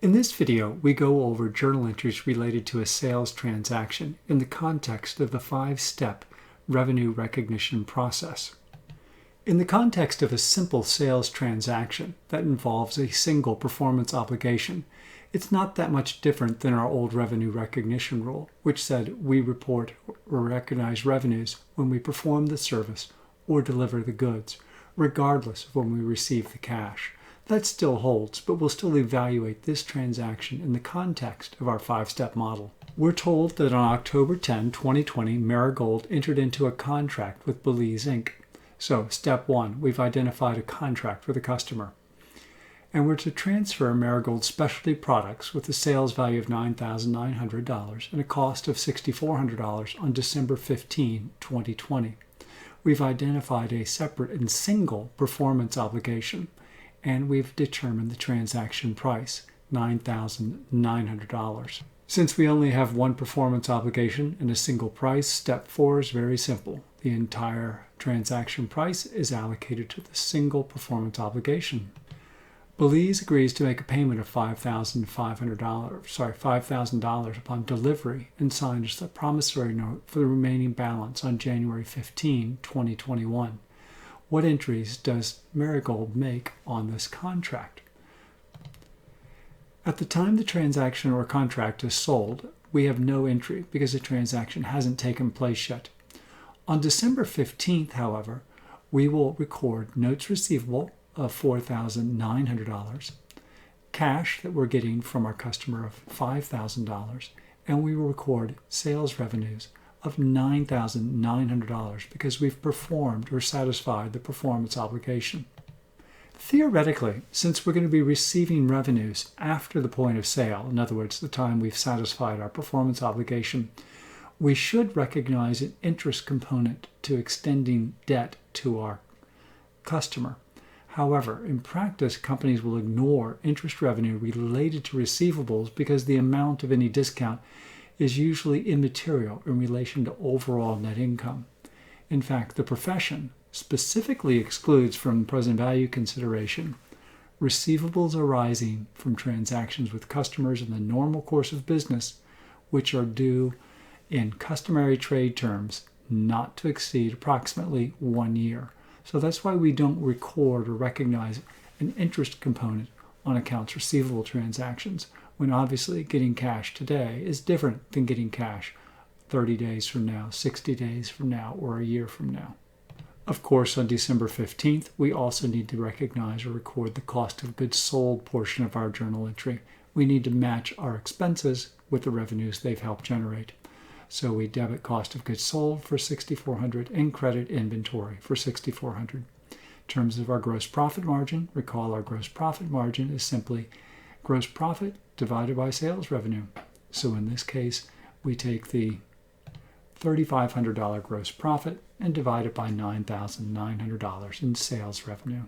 In this video, we go over journal entries related to a sales transaction in the context of the 5-step revenue recognition process. In the context of a simple sales transaction that involves a single performance obligation, it's not that much different than our old revenue recognition rule, which said we report or recognize revenues when we perform the service or deliver the goods, regardless of when we receive the cash. That still holds, but we'll still evaluate this transaction in the context of our 5-step model. We're told that on October 10, 2020, Marigold entered into a contract with Belize Inc. So, step 1, we've identified a contract with a customer. And we're to transfer Marigold specialty products with a sales value of $9,900 and a cost of $6,400 on December 15, 2020. We've identified a separate and single performance obligation, and we've determined the transaction price, $9,900. Since we only have one performance obligation and a single price, step 4 is very simple. The entire transaction price is allocated to the single performance obligation. Belize agrees to make a payment of $5,000 upon delivery and signs a promissory note for the remaining balance on January 15, 2021. What entries does Marigold make on this contract? At the time the transaction or contract is sold, we have no entry because the transaction hasn't taken place yet. On December 15th, however, we will record notes receivable of $4,900, cash that we're getting from our customer of $5,000, and we will record sales revenues of $9,900 because we've performed or satisfied the performance obligation. Theoretically, since we're going to be receiving revenues after the point of sale, in other words, the time we've satisfied our performance obligation, we should recognize an interest component to extending debt to our customer. However, in practice, companies will ignore interest revenue related to receivables because the amount of any discount is usually immaterial in relation to overall net income. In fact, the profession specifically excludes from present value consideration receivables arising from transactions with customers in the normal course of business, which are due in customary trade terms not to exceed approximately 1 year. So that's why we don't record or recognize an interest component on accounts receivable transactions, when obviously getting cash today is different than getting cash 30 days from now, 60 days from now, or a year from now. Of course, on December 15th, we also need to recognize or record the cost of goods sold portion of our journal entry. We need to match our expenses with the revenues they've helped generate. So we debit cost of goods sold for $6,400 and credit inventory for $6,400. In terms of our gross profit margin, recall our gross profit margin is simply gross profit divided by sales revenue. So in this case, we take the $3,500 gross profit and divide it by $9,900 in sales revenue.